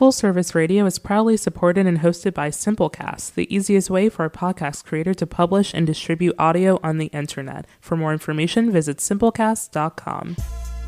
Full Service Radio is proudly supported and hosted by Simplecast, the easiest way for a podcast creator to publish and distribute audio on the internet. For more information, visit simplecast.com.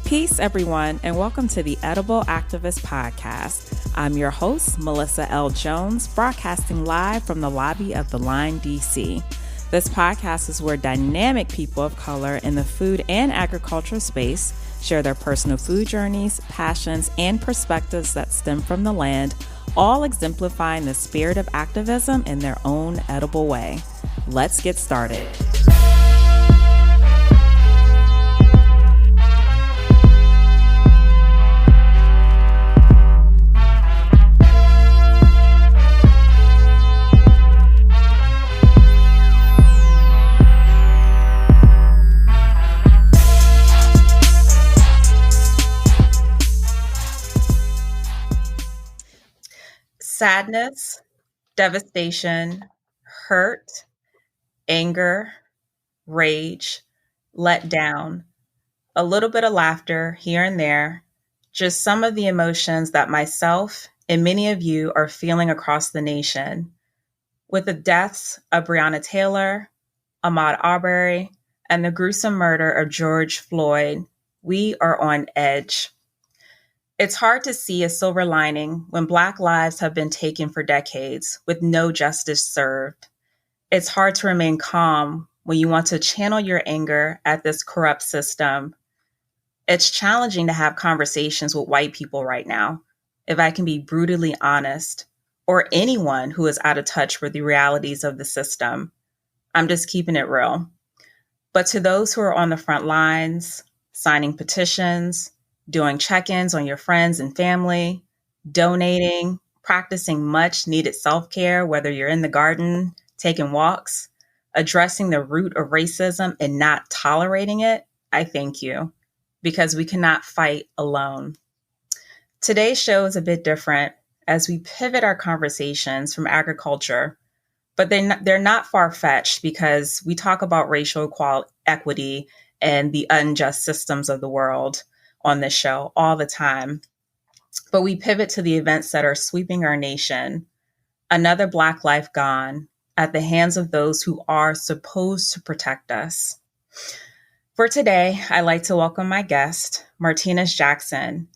Peace, everyone, and welcome to the Edible Activist Podcast. I'm your host, Melissa L. Jones, broadcasting live from the lobby of the Line, D.C. This podcast is where dynamic people of color in the food and agriculture space share their personal food journeys, passions, and perspectives that stem from the land, all exemplifying the spirit of activism in their own edible way. Let's get started. Sadness, devastation, hurt, anger, rage, let down, a little bit of laughter here and there, just some of the emotions that myself and many of you are feeling across the nation. With the deaths of Breonna Taylor, Ahmaud Arbery, and the gruesome murder of George Floyd, we are on edge. It's hard to see a silver lining when Black lives have been taken for decades with no justice served. It's hard to remain calm when you want to channel your anger at this corrupt system. It's challenging to have conversations with white people right now, if I can be brutally honest, or anyone who is out of touch with the realities of the system. I'm just keeping it real. But to those who are on the front lines, signing petitions, doing check-ins on your friends and family, donating, practicing much needed self-care, whether you're in the garden, taking walks, addressing the root of racism and not tolerating it, I thank you, because we cannot fight alone. Today's show is a bit different as we pivot our conversations from agriculture, but they're not far-fetched because we talk about racial equity and the unjust systems of the world on this show all the time. But we pivot to the events that are sweeping our nation. Another Black life gone at the hands of those who are supposed to protect us. For today, I'd like to welcome my guest, Martinis Jackson,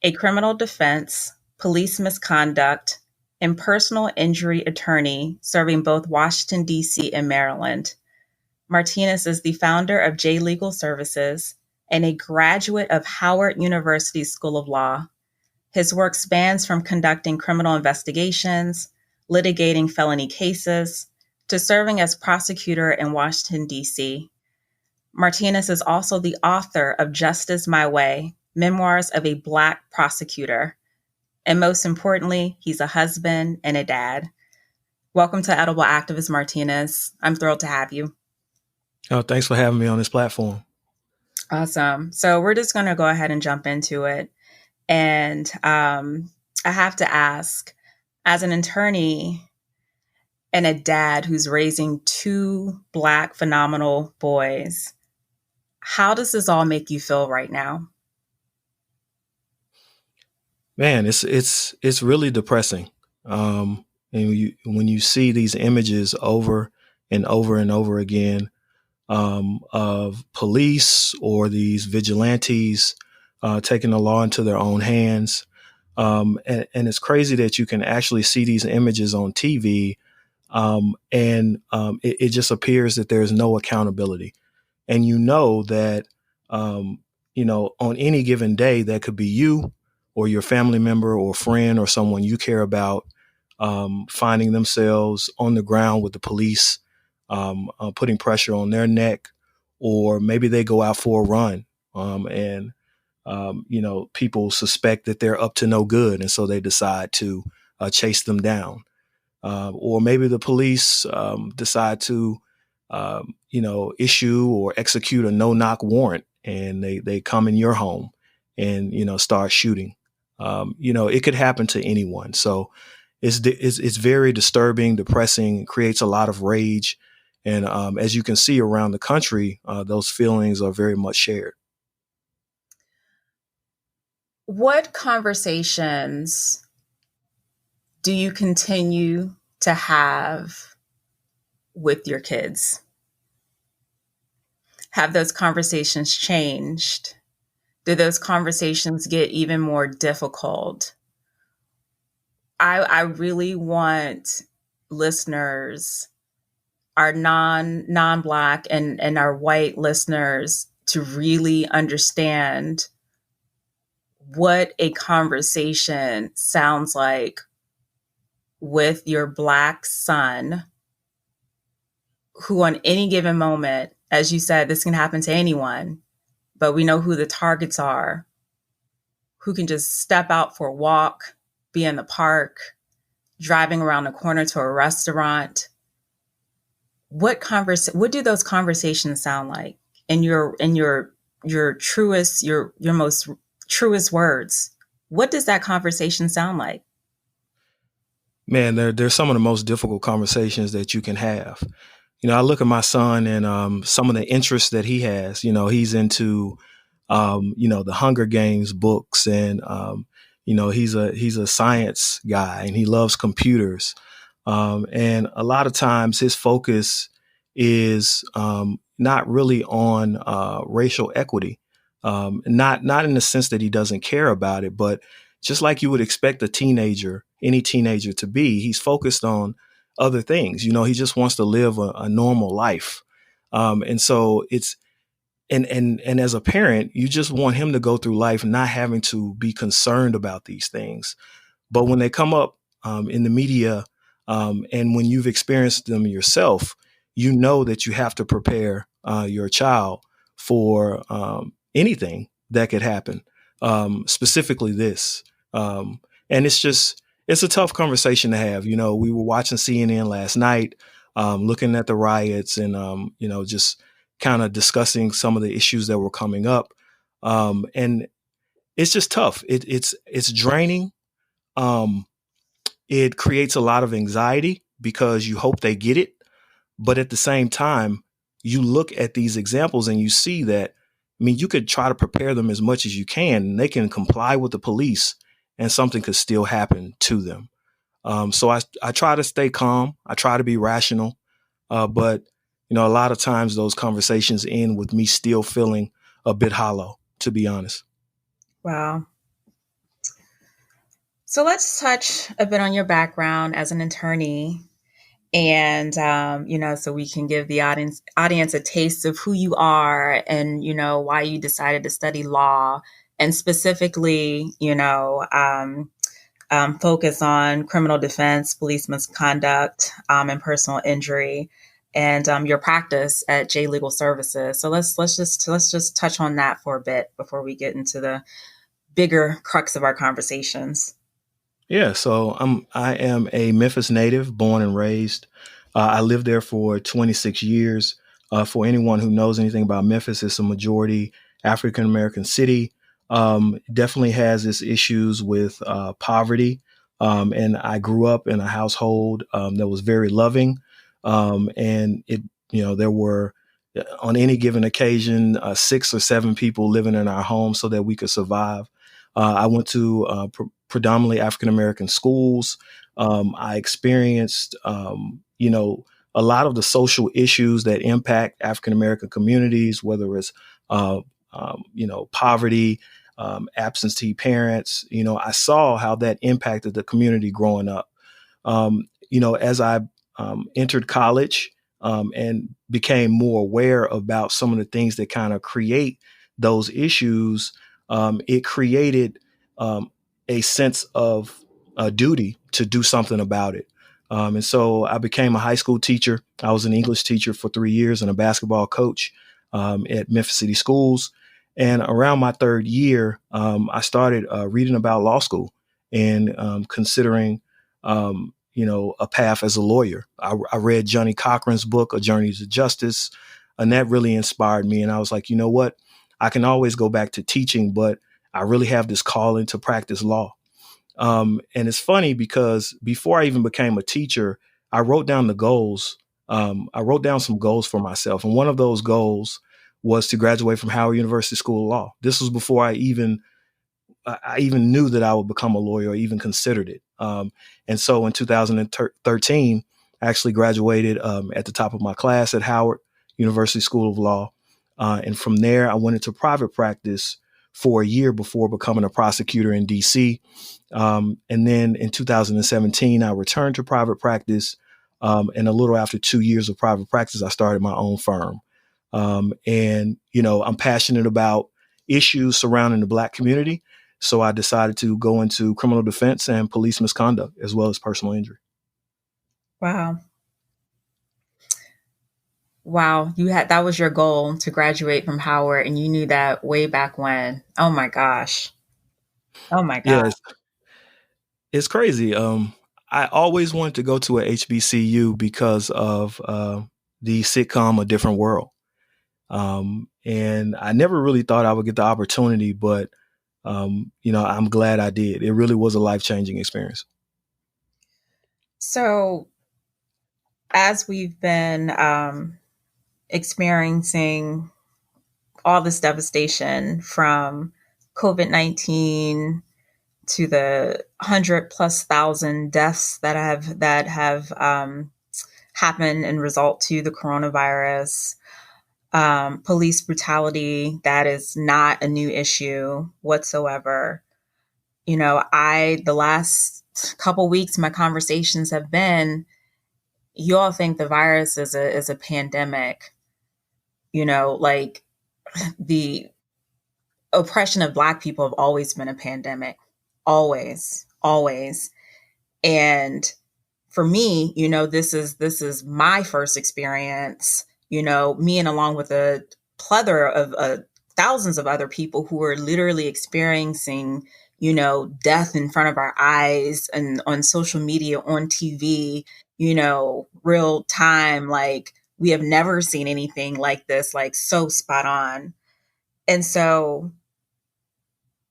a criminal defense, police misconduct, and personal injury attorney serving both Washington, D.C. and Maryland. Martinis is the founder of J Legal Services and a graduate of Howard University School of Law. His work spans from conducting criminal investigations, litigating felony cases, to serving as prosecutor in Washington, D.C. Martinis is also the author of Justice My Way, Memoirs of a Black Prosecutor. And most importantly, he's a husband and a dad. Welcome to Edible Activist, Martinis. I'm thrilled to have you. Oh, thanks for having me on this platform. Awesome. So we're just going to go ahead and jump into it. And I have to ask, as an attorney and a dad who's raising two Black phenomenal boys, how does this all make you feel right now? Man, it's really depressing. And when you see these images over and over and over again, of police or these vigilantes taking the law into their own hands. And it's crazy that you can actually see these images on TV and it just appears that there's no accountability. And you know that, on any given day, that could be you or your family member or friend or someone you care about finding themselves on the ground with the police, putting pressure on their neck, or maybe they go out for a run and people suspect that they're up to no good. And so they decide to chase them down. Or maybe the police decide to, issue or execute a no-knock warrant, and they come in your home and, start shooting. It could happen to anyone. So it's very disturbing, depressing, creates a lot of rage. And as you can see around the country, those feelings are very much shared. What conversations do you continue to have with your kids? Have those conversations changed? Do those conversations get even more difficult? I really want listeners, our non-Black and our white listeners, to really understand what a conversation sounds like with your Black son, who on any given moment, as you said, this can happen to anyone, but we know who the targets are, who can just step out for a walk, be in the park, driving around the corner to a restaurant. What do those conversations sound like in your truest, your most truest words? What does that conversation sound like? Man, they're some of the most difficult conversations that you can have. I look at my son and some of the interests that he has. He's into the Hunger Games books, and he's a science guy, and he loves computers. And a lot of times his focus is not really on racial equity, not in the sense that he doesn't care about it, but just like you would expect any teenager to be, he's focused on other things. He just wants to live a normal life. And so and as a parent, you just want him to go through life not having to be concerned about these things. But when they come up in the media, and when you've experienced them yourself, you know that you have to prepare your child for anything that could happen, specifically this. And it's a tough conversation to have. We were watching CNN last night, looking at the riots and, just kind of discussing some of the issues that were coming up. And it's just tough. It's draining. It creates a lot of anxiety because you hope they get it. But at the same time, you look at these examples and you see that, you could try to prepare them as much as you can, and they can comply with the police and something could still happen to them. So I try to stay calm. I try to be rational. But, a lot of times those conversations end with me still feeling a bit hollow, to be honest. Wow. So let's touch a bit on your background as an attorney, and so we can give the audience a taste of who you are and why you decided to study law, and specifically focus on criminal defense, police misconduct, and personal injury, and your practice at J Legal Services. So let's just touch on that for a bit before we get into the bigger crux of our conversations. Yeah, so I am a Memphis native, born and raised. I lived there for 26 years. For anyone who knows anything about Memphis, it's a majority African American city. Definitely has its issues with poverty. And I grew up in a household that was very loving. And there were, on any given occasion, 6 or 7 people living in our home so that we could survive. I went to predominantly African-American schools. I experienced, a lot of the social issues that impact African-American communities, whether it's, poverty, absentee parents. I saw how that impacted the community growing up. As I entered college and became more aware about some of the things that kind of create those issues, it created a sense of duty to do something about it. And so I became a high school teacher. I was an English teacher for 3 years and a basketball coach at Memphis City Schools. And around my 3rd year, I started reading about law school and considering, a path as a lawyer. I read Johnny Cochran's book, A Journey to Justice, and that really inspired me. And I was like, you know what? I can always go back to teaching, but I really have this calling to practice law. And it's funny because before I even became a teacher, I wrote down the goals. I wrote down some goals for myself. And one of those goals was to graduate from Howard University School of Law. This was before I even I even knew that I would become a lawyer or even considered it. And so in 2013, I actually graduated at the top of my class at Howard University School of Law. And from there, I went into private practice for a year before becoming a prosecutor in DC. And then in 2017, I returned to private practice. And a little after 2 years of private practice, I started my own firm. And, I'm passionate about issues surrounding the Black community. So I decided to go into criminal defense and police misconduct, as well as personal injury. Wow. Wow. That was your goal, to graduate from Howard, and you knew that way back when. Oh my gosh. Oh my Yeah, gosh. it's crazy. I always wanted to go to a HBCU because of the sitcom A Different World. And I never really thought I would get the opportunity, but I'm glad I did. It really was a life-changing experience. So as we've been experiencing all this devastation from COVID-19 to the 100,000+ deaths that have happened and result to the coronavirus, police brutality, that is not a new issue whatsoever. The last couple weeks, my conversations have been, you all think the virus is a pandemic. Like, the oppression of Black people have always been a pandemic. Always, always. And for me, this is my first experience, me and along with a plethora of thousands of other people who are literally experiencing, death in front of our eyes and on social media, on TV, real time. Like, we have never seen anything like this, like, so spot on. And so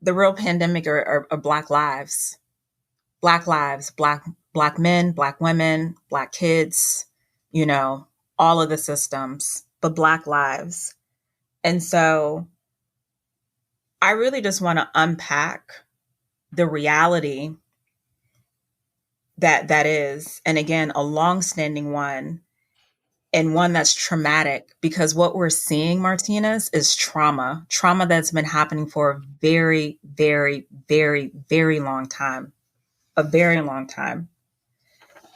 the real pandemic are Black lives, Black men, Black women, Black kids, all of the systems, but Black lives. And so I really just want to unpack the reality that is, and again, a longstanding one, and one that's traumatic, because what we're seeing, Martinis, is trauma that's been happening for a very, very, very, very long time, a very long time.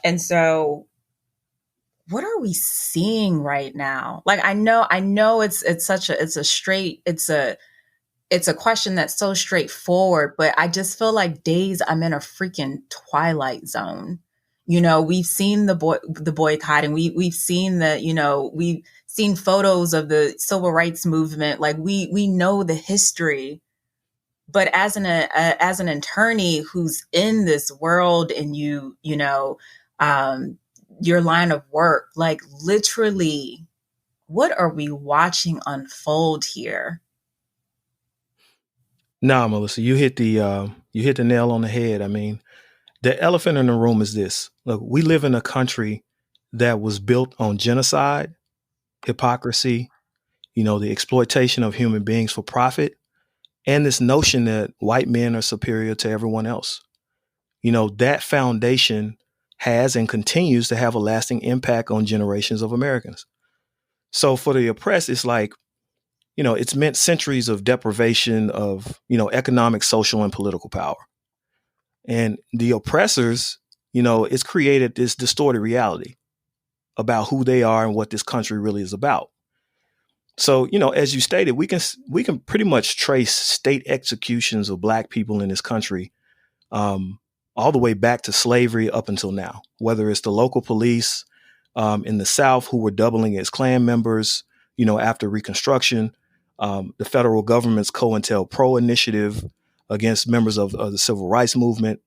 And so what are we seeing right now? Like, I know it's a question that's so straightforward, but I just feel like days I'm in a freaking twilight zone. We've seen the boycotting. We've seen we've seen photos of the civil rights movement. Like, we know the history, but as an attorney who's in this world, and your line of work, like, literally, what are we watching unfold here? No, Melissa, you hit the nail on the head. I mean, the elephant in the room is this. Look, we live in a country that was built on genocide, hypocrisy, the exploitation of human beings for profit, and this notion that white men are superior to everyone else. That foundation has and continues to have a lasting impact on generations of Americans. So for the oppressed, it's like, it's meant centuries of deprivation of, economic, social, and political power. And the oppressors, it's created this distorted reality about who they are and what this country really is about. So, as you stated, we can pretty much trace state executions of Black people in this country all the way back to slavery up until now, whether it's the local police in the South who were doubling as Klan members, after Reconstruction, the federal government's COINTELPRO initiative against members of the civil rights movement,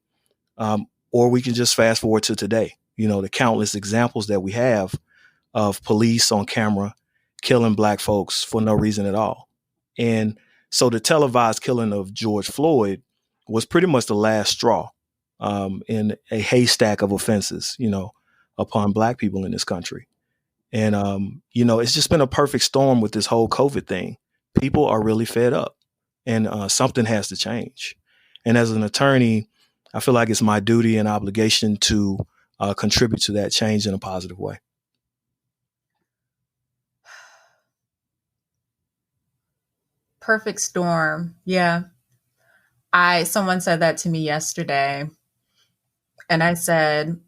or we can just fast forward to today, the countless examples that we have of police on camera killing Black folks for no reason at all. And so the televised killing of George Floyd was pretty much the last straw in a haystack of offenses, upon Black people in this country. And, it's just been a perfect storm with this whole COVID thing. People are really fed up, and something has to change. And as an attorney, I feel like it's my duty and obligation to contribute to that change in a positive way. Perfect storm. Yeah. Someone said that to me yesterday, and I said,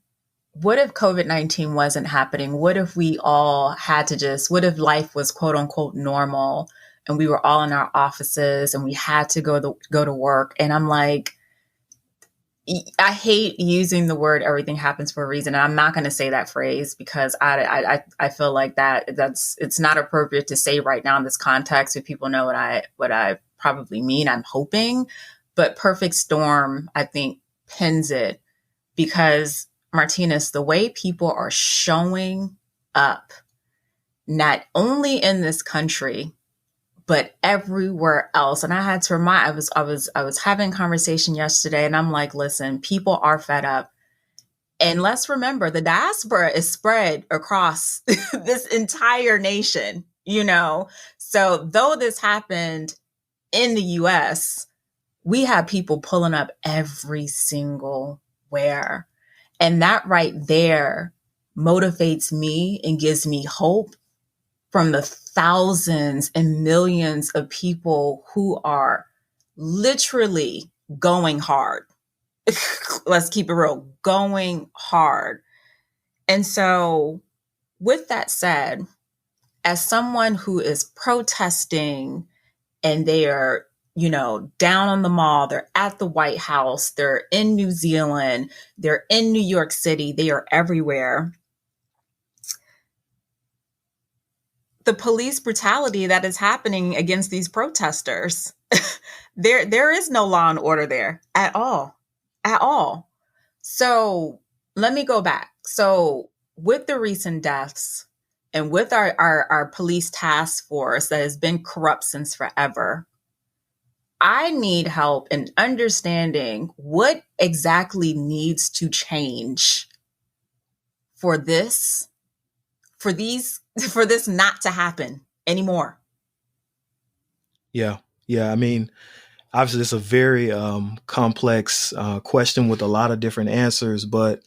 what if COVID-19 wasn't happening? What if we all had to what if life was quote unquote normal and we were all in our offices and we had to go to work? And I'm like, I hate using the word everything happens for a reason. And I'm not going to say that phrase because I feel like it's not appropriate to say right now in this context if people know what I probably mean. I'm hoping, but perfect storm, I think, pins it because Martinis, the way people are showing up, not only in this country, but everywhere else. And I had to remind, I was having a conversation yesterday and I'm like, listen, people are fed up. And let's remember the diaspora is spread across this entire nation, So though this happened in the US, we have people pulling up every single where. And that right there motivates me and gives me hope from the thousands and millions of people who are literally going hard. Let's keep it real, going hard. And so with that said, as someone who is protesting and they are, down on the mall, they're at the White House, they're in New Zealand, they're in New York City, they are everywhere. The police brutality that is happening against these protesters, there is no law and order there at all. So let me go back. So with the recent deaths and with our police task force that has been corrupt since forever, I need help in understanding what exactly needs to change for this not to happen anymore. Yeah. I mean, obviously it's a very complex question with a lot of different answers, but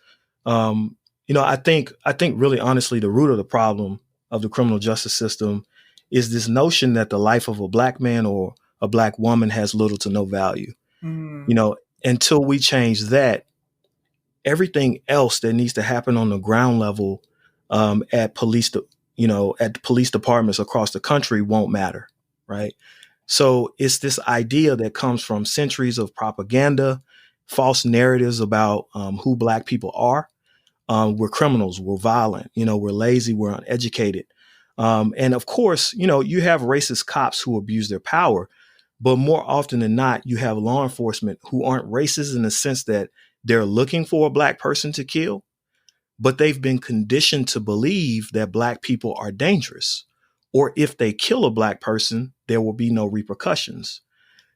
I think really honestly, the root of the problem of the criminal justice system is this notion that the life of a Black man or a Black woman has little to no value. Until we change that, everything else that needs to happen on the ground level at police departments across the country won't matter, right? So it's this idea that comes from centuries of propaganda, false narratives about who Black people are. We're criminals, we're violent, we're lazy, we're uneducated. And of course, you have racist cops who abuse their power, but more often than not, you have law enforcement who aren't racist in the sense that they're looking for a Black person to kill, but they've been conditioned to believe that Black people are dangerous, or if they kill a Black person, there will be no repercussions.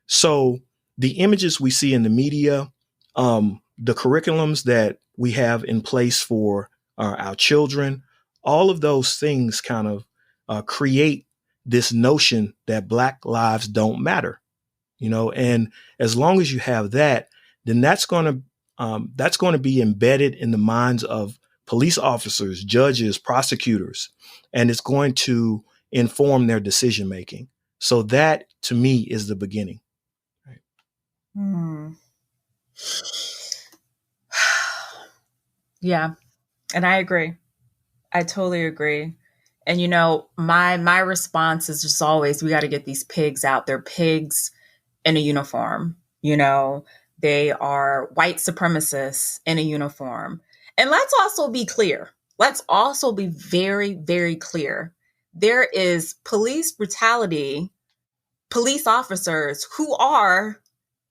So the images we see in the media, the curriculums that we have in place for our children, all of those things kind of create this notion that Black lives don't matter, and as long as you have that, then that's going to be embedded in the minds of police officers, judges, prosecutors, and it's going to inform their decision making. So that, to me, is the beginning. Right? Yeah, and I agree. I totally agree. And my response is just always, we got to get these pigs out. They're pigs in a uniform. They are white supremacists in a uniform. And let's also be clear. Let's also be very, very clear. There is police brutality, police officers who are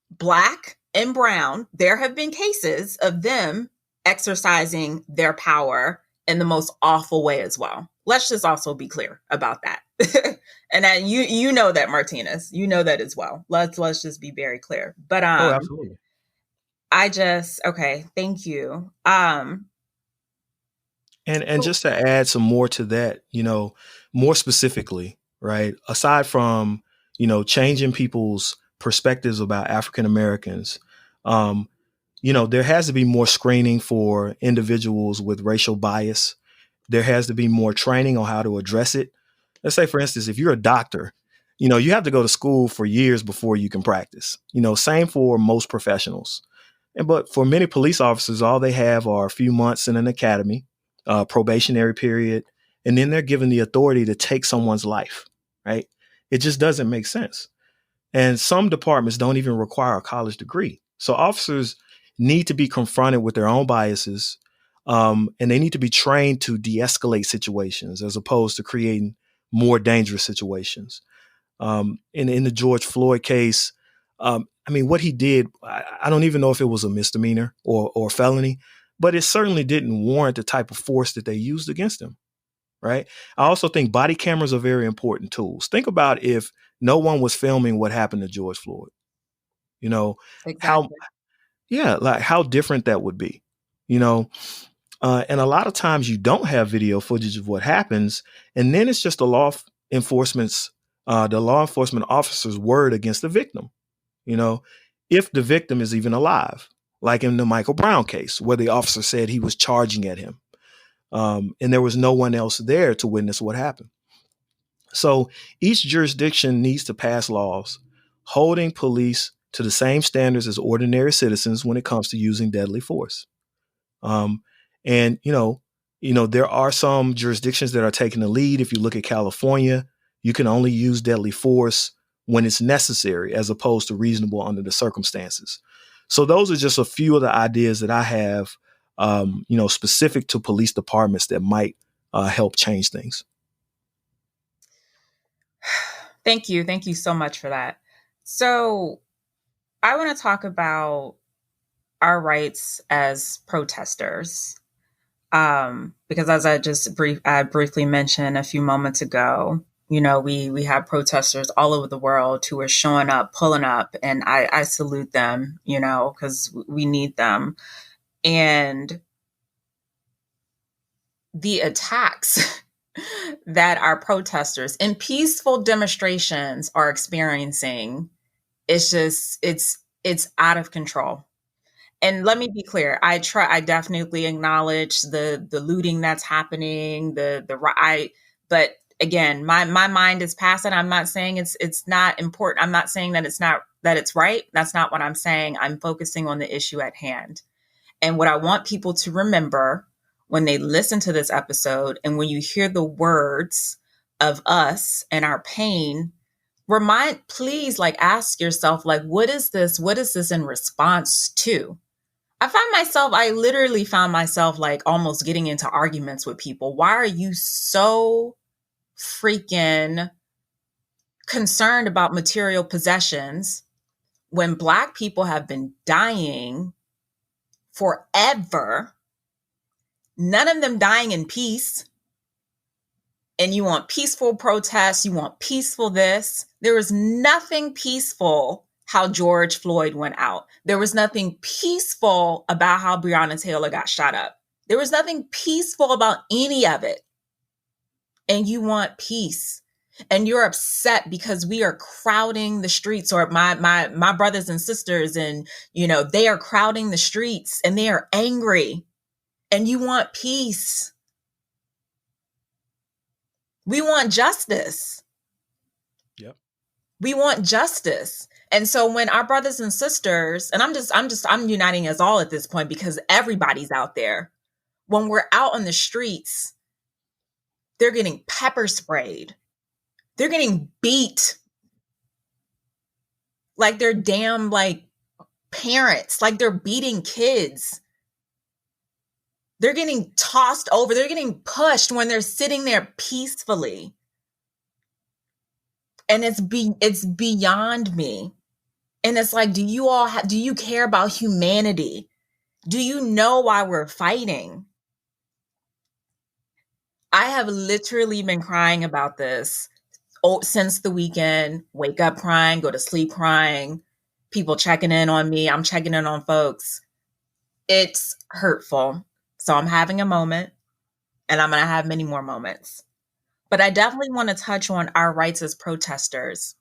Black and brown. There have been cases of them exercising their power in the most awful way as well. Let's just also be clear about that. And that you know that, Martinis, you know that as well. Let's just be very clear. But absolutely. Okay, thank you. And just to add some more to that, more specifically, right? Aside from, changing people's perspectives about African Americans, Um, there has to be more screening for individuals with racial bias. There has to be more training on how to address it. Let's say, for instance, if you're a doctor, you have to go to school for years before you can practice. Same for most professionals. But for many police officers, all they have are a few months in an academy, probationary period, and then they're given the authority to take someone's life, right? It just doesn't make sense. And some departments don't even require a college degree. So officers need to be confronted with their own biases, and they need to be trained to de-escalate situations as opposed to creating more dangerous situations. In the George Floyd case, what he did, I don't even know if it was a misdemeanor or felony, but it certainly didn't warrant the type of force that they used against him. Right. I also think body cameras are very important tools. Think about if no one was filming what happened to George Floyd. How, Exactly. like how different that would be, and a lot of times you don't have video footage of what happens. And then it's just the law enforcement officer's word against the victim, if the victim is even alive, like in the Michael Brown case, where the officer said he was charging at him. And there was no one else there to witness what happened. So each jurisdiction needs to pass laws holding police to the same standards as ordinary citizens when it comes to using deadly force. And there are some jurisdictions that are taking the lead. If you look at California, you can only use deadly force when it's necessary as opposed to reasonable under the circumstances. So those are just a few of the ideas that I have, specific to police departments that might help change things. Thank you. Thank you so much for that. So I want to talk about our rights as protesters. Because as I briefly mentioned a few moments ago, we have protesters all over the world who are showing up, pulling up, and I salute them, because we need them. And the attacks that our protesters in peaceful demonstrations are experiencing, it's out of control. And let me be clear, I definitely acknowledge the looting that's happening, but again, my mind is past it. I'm not saying it's not important. I'm not saying that it's right. That's not what I'm saying. I'm focusing on the issue at hand. And what I want people to remember when they listen to this episode and when you hear the words of us and our pain, please ask yourself, what is this? What is this in response to? I literally found myself almost getting into arguments with people. Why are you so freaking concerned about material possessions when Black people have been dying forever? None of them dying in peace. And you want peaceful protests. You want peaceful this. There was nothing peaceful how George Floyd went out. There was nothing peaceful about how Breonna Taylor got shot up. There was nothing peaceful about any of it. And you want peace. And you're upset because we are crowding the streets, or my brothers and sisters, and they are crowding the streets and they are angry. And you want peace. We want justice. Yep. We want justice. And so when our brothers and sisters, and I'm uniting us all at this point because everybody's out there. When we're out on the streets, they're getting pepper sprayed. They're getting beat like they're damn parents, like they're beating kids. They're getting tossed over. They're getting pushed when they're sitting there peacefully. And it's beyond me. And it's do you care about humanity? Do you know why we're fighting? I have literally been crying about this since the weekend. Wake up crying, go to sleep crying, people checking in on me. I'm checking in on folks. It's hurtful. So I'm having a moment, and I'm going to have many more moments. But I definitely want to touch on our rights as protesters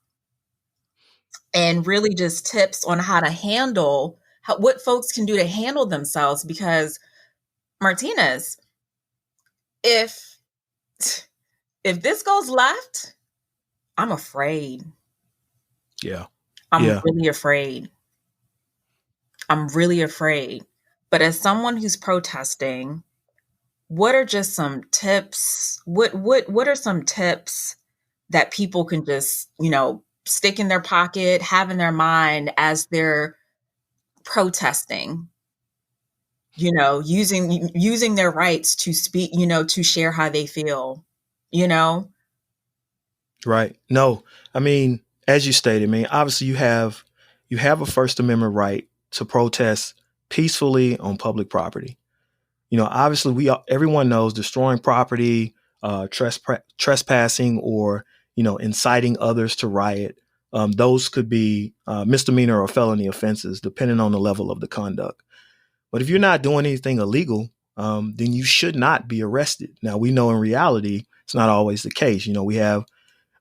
and really just tips on how to handle what folks can do to handle themselves. Because Martinez, if this goes left, I'm afraid. Yeah. I'm really afraid. I'm really afraid. But as someone who's protesting, what are just some tips? What are some tips that people can just, stick in their pocket, have in their mind as they're protesting, using their rights to speak, to share how they feel, Right. No, I mean, as you stated, I mean, obviously you have a First Amendment right to protest peacefully on public property. Obviously everyone knows destroying property, trespassing, or inciting others to riot. Those could be misdemeanor or felony offenses, depending on the level of the conduct. But if you're not doing anything illegal, then you should not be arrested. Now, we know in reality it's not always the case. We have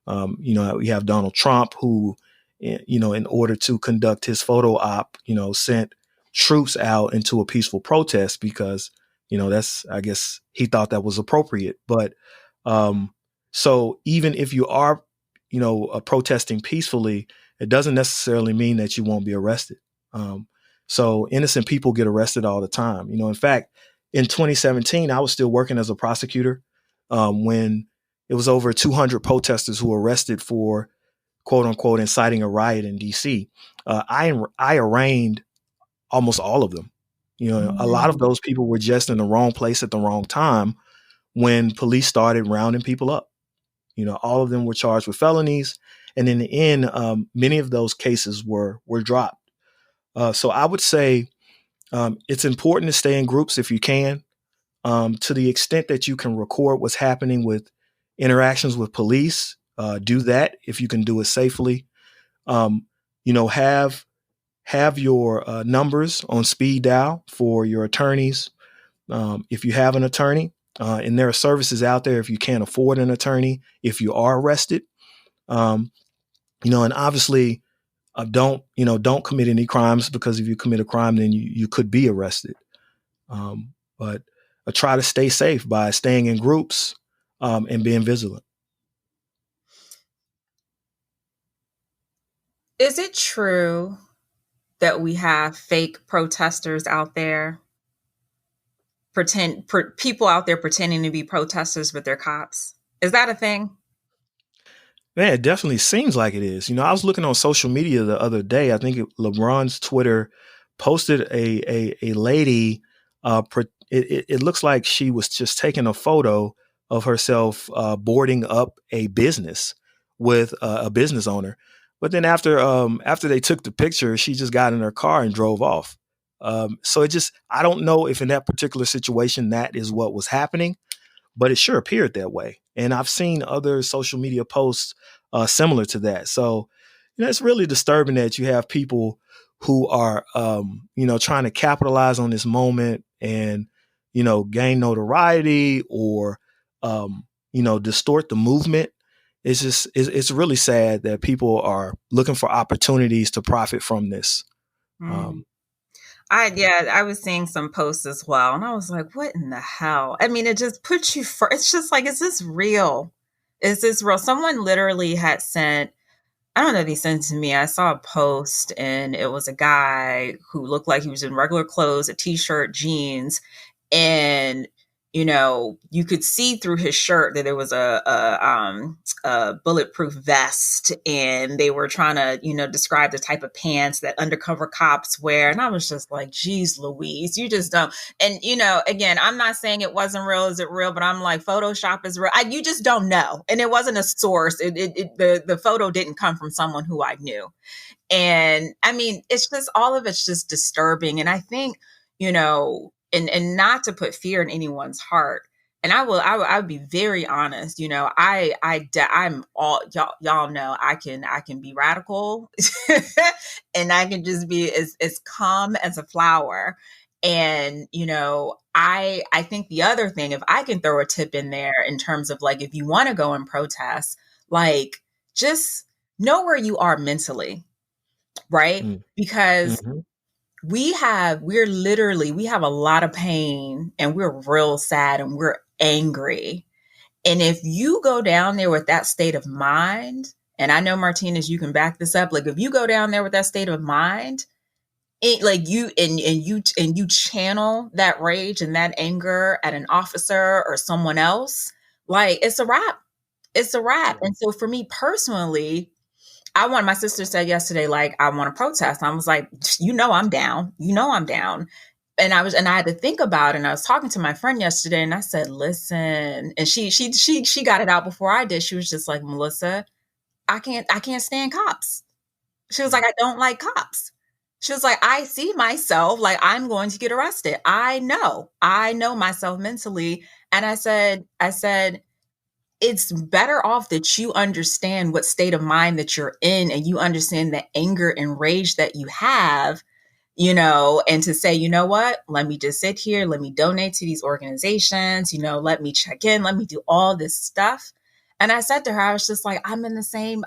Donald Trump, who, in order to conduct his photo op, sent troops out into a peaceful protest because, I guess he thought that was appropriate. But so even if you are, protesting peacefully, it doesn't necessarily mean that you won't be arrested. So innocent people get arrested all the time. In fact, in 2017, I was still working as a prosecutor when it was over 200 protesters who were arrested for, quote unquote, inciting a riot in DC. I arraigned almost all of them. A lot of those people were just in the wrong place at the wrong time when police started rounding people up. All of them were charged with felonies. And in the end, many of those cases were dropped. So I would say it's important to stay in groups if you can, to the extent that you can record what's happening with interactions with police. Do that if you can do it safely. Have your numbers on speed dial for your attorneys. If you have an attorney, and there are services out there if you can't afford an attorney, if you are arrested, and obviously don't commit any crimes, because if you commit a crime, then you could be arrested. But try to stay safe by staying in groups and being vigilant. Is it true that we have fake protesters out there, people out there pretending to be protesters, but they're cops? Is that a thing? Man, it definitely seems like it is. I was looking on social media the other day. I think LeBron's Twitter posted a lady. It looks like she was just taking a photo of herself boarding up a business with a business owner. But then after they took the picture, she just got in her car and drove off. So I don't know if in that particular situation that is what was happening, but it sure appeared that way. And I've seen other social media posts similar to that. So, it's really disturbing that you have people who are, trying to capitalize on this moment and, gain notoriety or, distort the movement. It's really sad that people are looking for opportunities to profit from this. I was seeing some posts as well, and I was like, what in the hell? I mean, it just puts you it's just like, is this real? Is this real? Someone literally had sent, I don't know if he sent it to me. I saw a post, and it was a guy who looked like he was in regular clothes, a t-shirt, jeans, and you could see through his shirt that there was a bulletproof vest, and they were trying to, describe the type of pants that undercover cops wear. And I was just like, geez, Louise, you just don't. And, again, I'm not saying it wasn't real. Is it real? But I'm like, Photoshop is real. You just don't know. And it wasn't a source. The photo didn't come from someone who I knew. And I mean, it's just, all of it's just disturbing. And I think, and not to put fear in anyone's heart. And I would be very honest. I'm all, y'all know I can be radical and I can just be as calm as a flower. And, I think the other thing, if I can throw a tip in there in terms of like, if you want to go and protest, like, just know where you are mentally. Right. Because we have a lot of pain, and we're real sad, and we're angry. And if you go down there with that state of mind, and I know, Martinez, you can back this up. Like, if you go down there with that state of mind, it, like, you channel that rage and that anger at an officer or someone else, like, it's a wrap. It's a wrap. And so for me personally, my sister said yesterday, like, I want to protest. I was like, I'm down. I'm down. And I had to think about it. And I was talking to my friend yesterday, and I said, listen, and she got it out before I did. She was just like, Melissa, I can't stand cops. She was like, I don't like cops. She was like, I see myself, like, I'm going to get arrested. I know myself mentally. And I said, it's better off that you understand what state of mind that you're in, and you understand the anger and rage that you have, and to say, you know what, let me just sit here, let me donate to these organizations, let me check in, let me do all this stuff. And I said to her, I was just like, I'm in the same,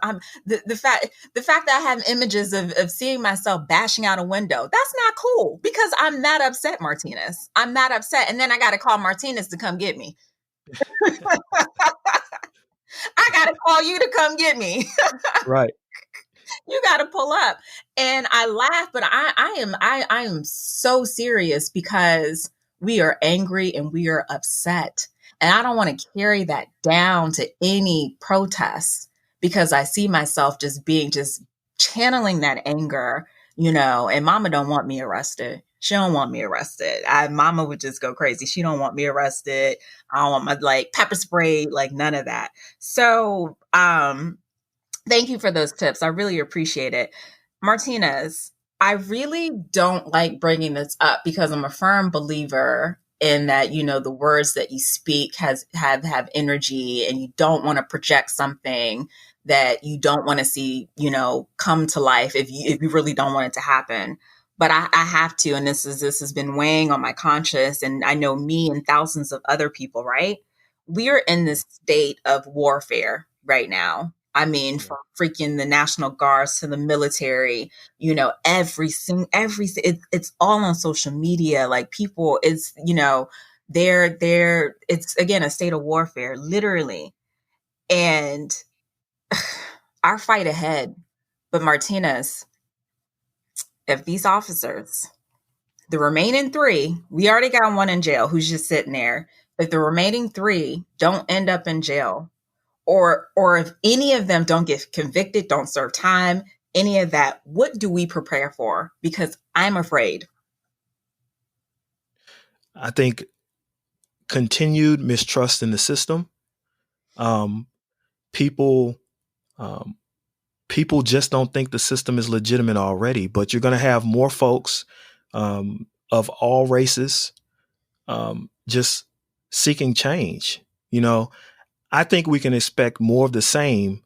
the fact that I have images of seeing myself bashing out a window, that's not cool, because I'm that upset, Martinez. I'm that upset. And then I got to call Martinez to come get me. I got to call you to come get me. Right. You got to pull up. And I laugh, but I am so serious, because we are angry and we are upset. And I don't want to carry that down to any protests, because I see myself just channeling that anger, and mama don't want me arrested. She don't want me arrested. Mama would just go crazy. She don't want me arrested. I don't want my, like, pepper spray, like, none of that. So, thank you for those tips. I really appreciate it. Martinez, I really don't like bringing this up, because I'm a firm believer in that, the words that you speak have energy, and you don't want to project something that you don't want to see, come to life if you really don't want it to happen. But I have to, and this has been weighing on my conscience, and I know me and thousands of other people, right? We are in this state of warfare right now. I mean, from freaking the National Guards to the military, it's all on social media. Like, people, it's, it's, again, a state of warfare, literally. And our fight ahead. But Martinez, if these officers, the remaining 3, we already got one in jail who's just sitting there. If the remaining 3 don't end up in jail, or if any of them don't get convicted, don't serve time, any of that, what do we prepare for? Because I'm afraid. I think continued mistrust in the system. People just don't think the system is legitimate already, but you're going to have more folks of all races just seeking change. I think we can expect more of the same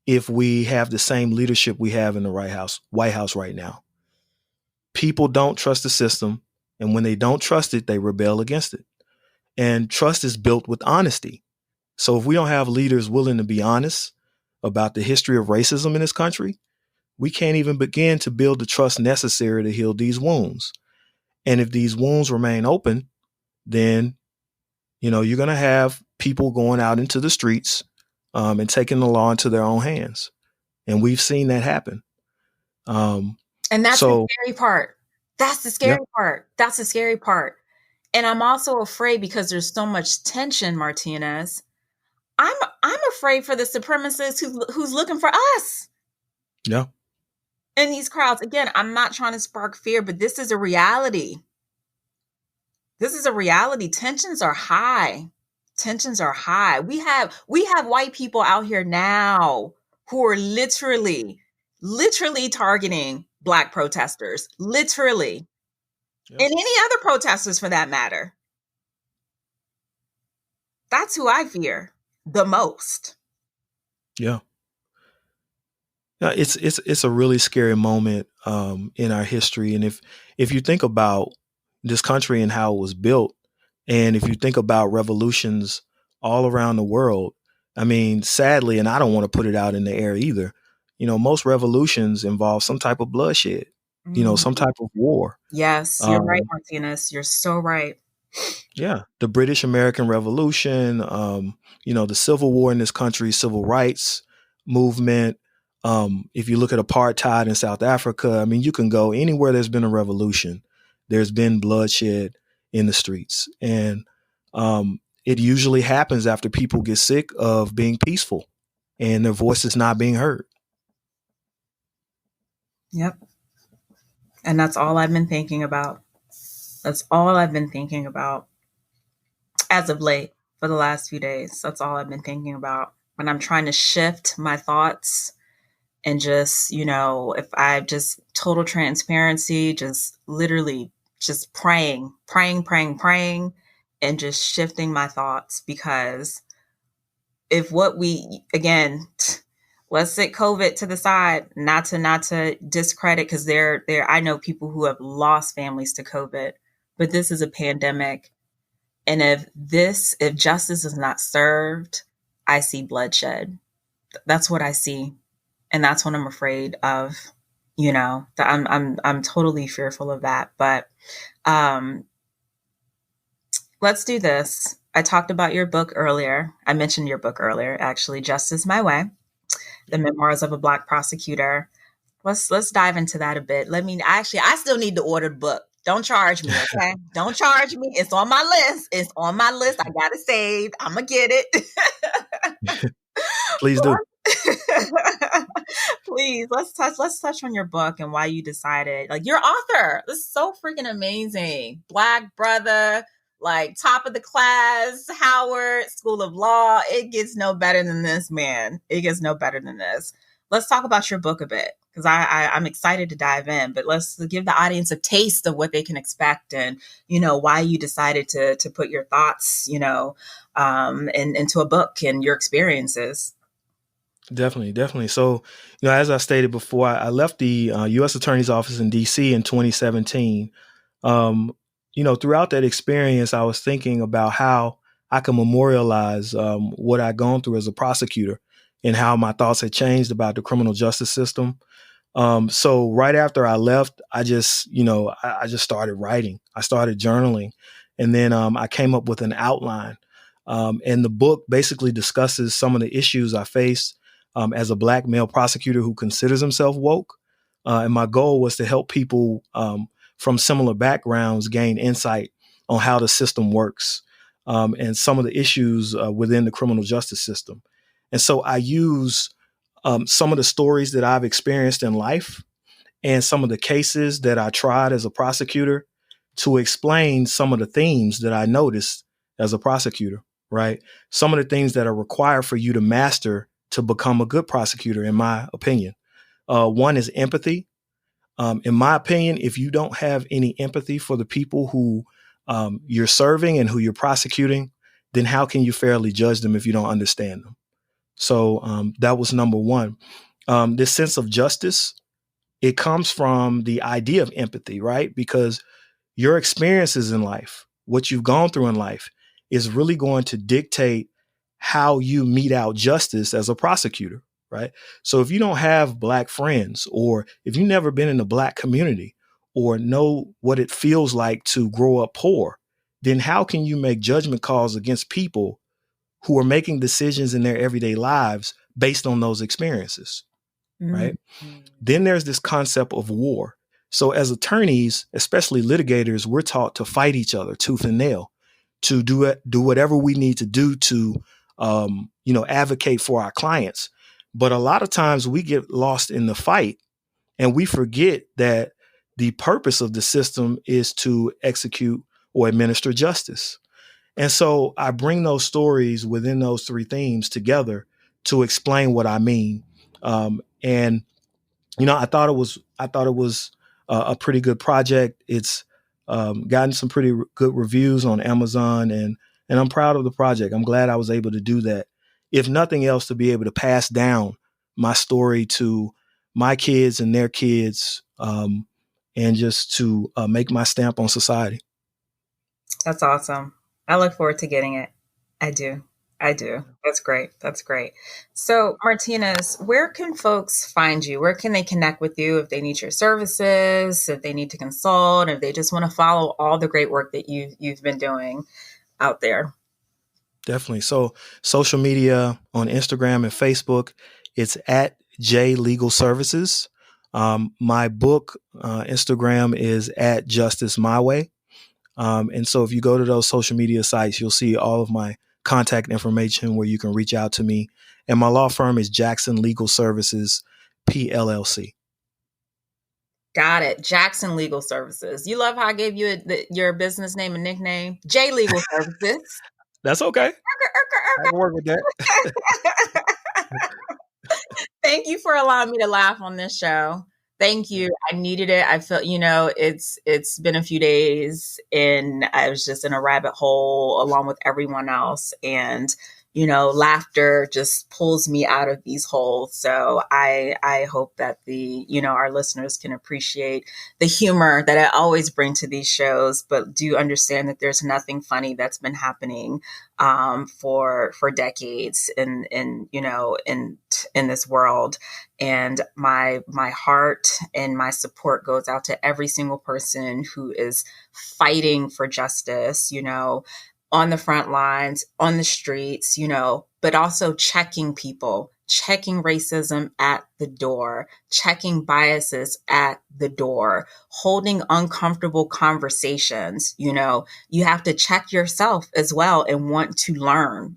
if we have the same leadership we have in the White House right now. People don't trust the system, and when they don't trust it, they rebel against it. And trust is built with honesty. So if we don't have leaders willing to be honest about the history of racism in this country, we can't even begin to build the trust necessary to heal these wounds. And if these wounds remain open, then, you're going to have people going out into the streets and taking the law into their own hands. And we've seen that happen. And that's the scary part. That's the scary part. That's the scary part. And I'm also afraid, because there's so much tension, Martinez. I'm afraid for the supremacist who's looking for us. Yeah. In these crowds. Again, I'm not trying to spark fear, but this is a reality. This is a reality. Tensions are high. Tensions are high. We have white people out here now who are literally targeting Black protesters. Literally. Yeah. And any other protesters, for that matter. That's who I fear the most. Yeah. It's a really scary moment in our history. And if you think about this country and how it was built, and if you think about revolutions all around the world, I mean, sadly, and I don't want to put it out in the air either, most revolutions involve some type of bloodshed. some type of war. Yes, you're right, Martinez. You're so right. Yeah, the British American Revolution, the Civil War in this country, civil rights movement. If you look at apartheid in South Africa, I mean, you can go anywhere there's been a revolution. There's been bloodshed in the streets. And it usually happens after people get sick of being peaceful and their voices not being heard. Yep. And that's all I've been thinking about. That's all I've been thinking about as of late for the last few days. That's all I've been thinking about when I'm trying to shift my thoughts and just, if I just total transparency, just literally just praying, and just shifting my thoughts. Because if let's set COVID to the side, not to discredit, because I know people who have lost families to COVID, but this is a pandemic. And if justice is not served, I see bloodshed. That's what I see. And that's what I'm afraid of, I'm totally fearful of that. But let's do this. I talked about your book earlier. I mentioned your book earlier, actually, Justice My Way, the Memoirs of a Black Prosecutor. Let's dive into that a bit. I still need to order the book. Don't charge me, okay? Don't charge me. It's on my list. I got it saved. I'm going to get it. Please do. Please, let's touch on your book and why you decided, your author. This is so freaking amazing. Black brother, top of the class, Howard School of Law. It gets no better than this, man. It gets no better than this. Let's talk about your book a bit, because I'm excited to dive in, but let's give the audience a taste of what they can expect and, why you decided to put your thoughts, into a book and your experiences. Definitely. So, as I stated before, I left the U.S. Attorney's Office in D.C. in 2017. Throughout that experience, I was thinking about how I can memorialize what I'd gone through as a prosecutor and how my thoughts had changed about the criminal justice system. So right after I left, I just started writing. I started journaling, and then I came up with an outline. And the book basically discusses some of the issues I faced as a Black male prosecutor who considers himself woke. And my goal was to help people from similar backgrounds gain insight on how the system works and some of the issues within the criminal justice system. And so I use some of the stories that I've experienced in life and some of the cases that I tried as a prosecutor to explain some of the themes that I noticed as a prosecutor, right? Some of the things that are required for you to master to become a good prosecutor, in my opinion. One is empathy. In my opinion, if you don't have any empathy for the people who you're serving and who you're prosecuting, then how can you fairly judge them if you don't understand them? So that was number one. This sense of justice, it comes from the idea of empathy, right? Because your experiences in life, what you've gone through in life, is really going to dictate how you mete out justice as a prosecutor, right? So if you don't have Black friends, or if you've never been in a Black community or know what it feels like to grow up poor, then how can you make judgment calls against people who are making decisions in their everyday lives based on those experiences, right? Mm-hmm. Then there's this concept of war. So as attorneys, especially litigators, we're taught to fight each other tooth and nail, to do whatever we need to do to, advocate for our clients. But a lot of times we get lost in the fight and we forget that the purpose of the system is to execute or administer justice. And so I bring those stories within those three themes together to explain what I mean. I thought it was a pretty good project. It's gotten some pretty good reviews on Amazon, and I'm proud of the project. I'm glad I was able to do that. If nothing else, to be able to pass down my story to my kids and their kids, and just to make my stamp on society. That's awesome. I look forward to getting it. I do. I do. That's great. That's great. So, Martinez, where can folks find you? Where can they connect with you if they need your services, if they need to consult, if they just want to follow all the great work that you've been doing out there? Definitely. So social media on Instagram and Facebook, it's at J Legal Services. My book, Instagram is at Justice My Way. And so if you go to those social media sites, you'll see all of my contact information where you can reach out to me. And my law firm is Jackson Legal Services, PLLC. Got it. Jackson Legal Services. You love how I gave you your business name and nickname? J Legal Services. That's okay. I can work with that. Thank you for allowing me to laugh on this show. Thank you. I needed it. I felt, it's been a few days and I was just in a rabbit hole along with everyone else. And, laughter just pulls me out of these holes. So I hope that our listeners can appreciate the humor that I always bring to these shows, but do understand that there's nothing funny that's been happening for decades in this world. And my heart and my support goes out to every single person who is fighting for justice, on the front lines, on the streets, but also checking people, checking racism at the door, checking biases at the door, holding uncomfortable conversations. You have to check yourself as well and want to learn.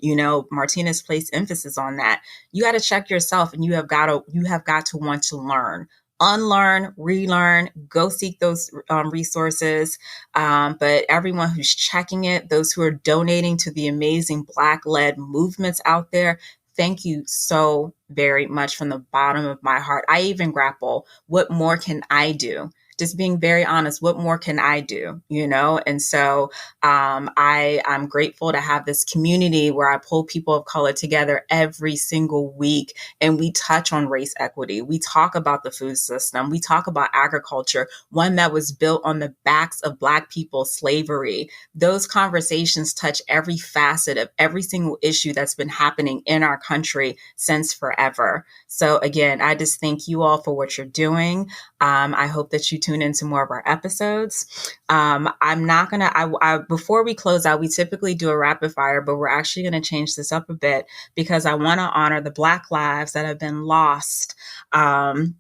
Martinez placed emphasis on that. You got to check yourself and you have got to want to learn. Unlearn, relearn, go seek those resources. But everyone who's checking it, those who are donating to the amazing Black-led movements out there, thank you so very much from the bottom of my heart. I even grapple, what more can I do? Just being very honest, what more can I do? And so I'm grateful to have this community where I pull people of color together every single week and we touch on race equity. We talk about the food system. We talk about agriculture, one that was built on the backs of Black people, slavery. Those conversations touch every facet of every single issue that's been happening in our country since forever. So again, I just thank you all for what you're doing. I hope that you tune into more of our episodes. I'm not going to, before we close out, we typically do a rapid fire, but we're actually going to change this up a bit because I want to honor the Black lives that have been lost. And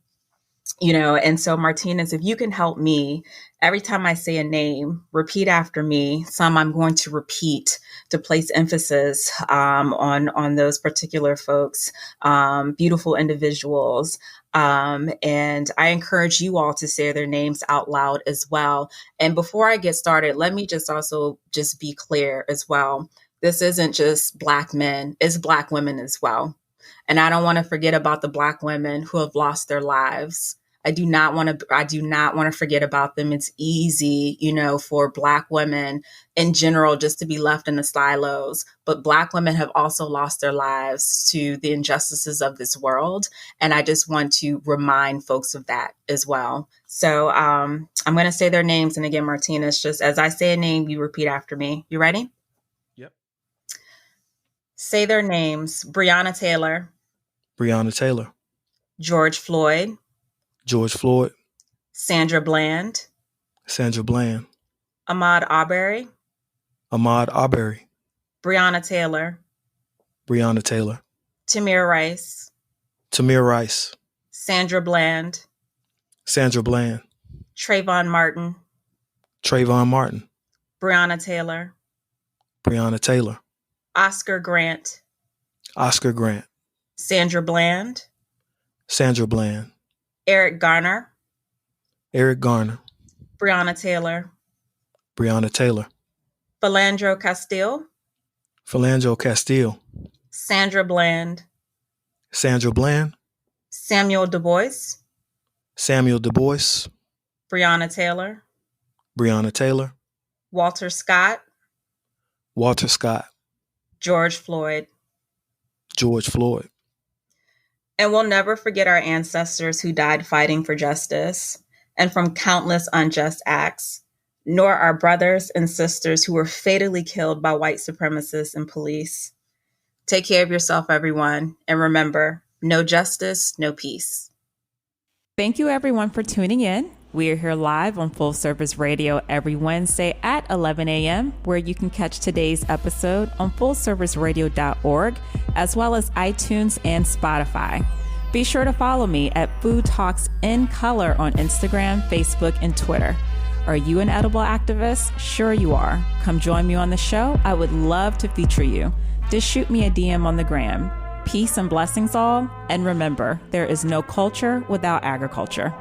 so Martinez, if you can help me, every time I say a name, repeat after me. Some I'm going to repeat to place emphasis on those particular folks, beautiful individuals. And I encourage you all to say their names out loud as well. And before I get started, let me just be clear as well. This isn't just Black men, it's Black women as well. And I don't want to forget about the Black women who have lost their lives. I do not want to forget about them. It's easy, for Black women in general just to be left in the silos. But Black women have also lost their lives to the injustices of this world. And I just want to remind folks of that as well. So I'm going to say their names. And again, Martinez, just as I say a name, you repeat after me. You ready? Yep. Say their names. Breonna Taylor. Breonna Taylor. George Floyd. George Floyd. Sandra Bland. Sandra Bland. Ahmaud Arbery. Ahmaud Arbery. Breonna Taylor. Breonna Taylor. Tamir Rice. Tamir Rice. Sandra Bland. Sandra Bland. Trayvon Martin. Trayvon Martin. Breonna Taylor. Breonna Taylor. Oscar Grant. Oscar Grant. Sandra Bland. Sandra Bland. Eric Garner. Eric Garner. Breonna Taylor. Breonna Taylor. Philandro Castile. Philandro Castile. Sandra Bland. Sandra Bland. Samuel Du Bois. Samuel Du Bois. Breonna Taylor. Breonna Taylor. Walter Scott. Walter Scott. George Floyd. George Floyd. And we'll never forget our ancestors who died fighting for justice and from countless unjust acts, nor our brothers and sisters who were fatally killed by white supremacists and police. Take care of yourself, everyone. And remember, no justice, no peace. Thank you, everyone, for tuning in. We are here live on Full Service Radio every Wednesday at 11 a.m., where you can catch today's episode on fullserviceradio.org, as well as iTunes and Spotify. Be sure to follow me at Food Talks in Color on Instagram, Facebook, and Twitter. Are you an edible activist? Sure you are. Come join me on the show. I would love to feature you. Just shoot me a DM on the gram. Peace and blessings all. And remember, there is no culture without agriculture.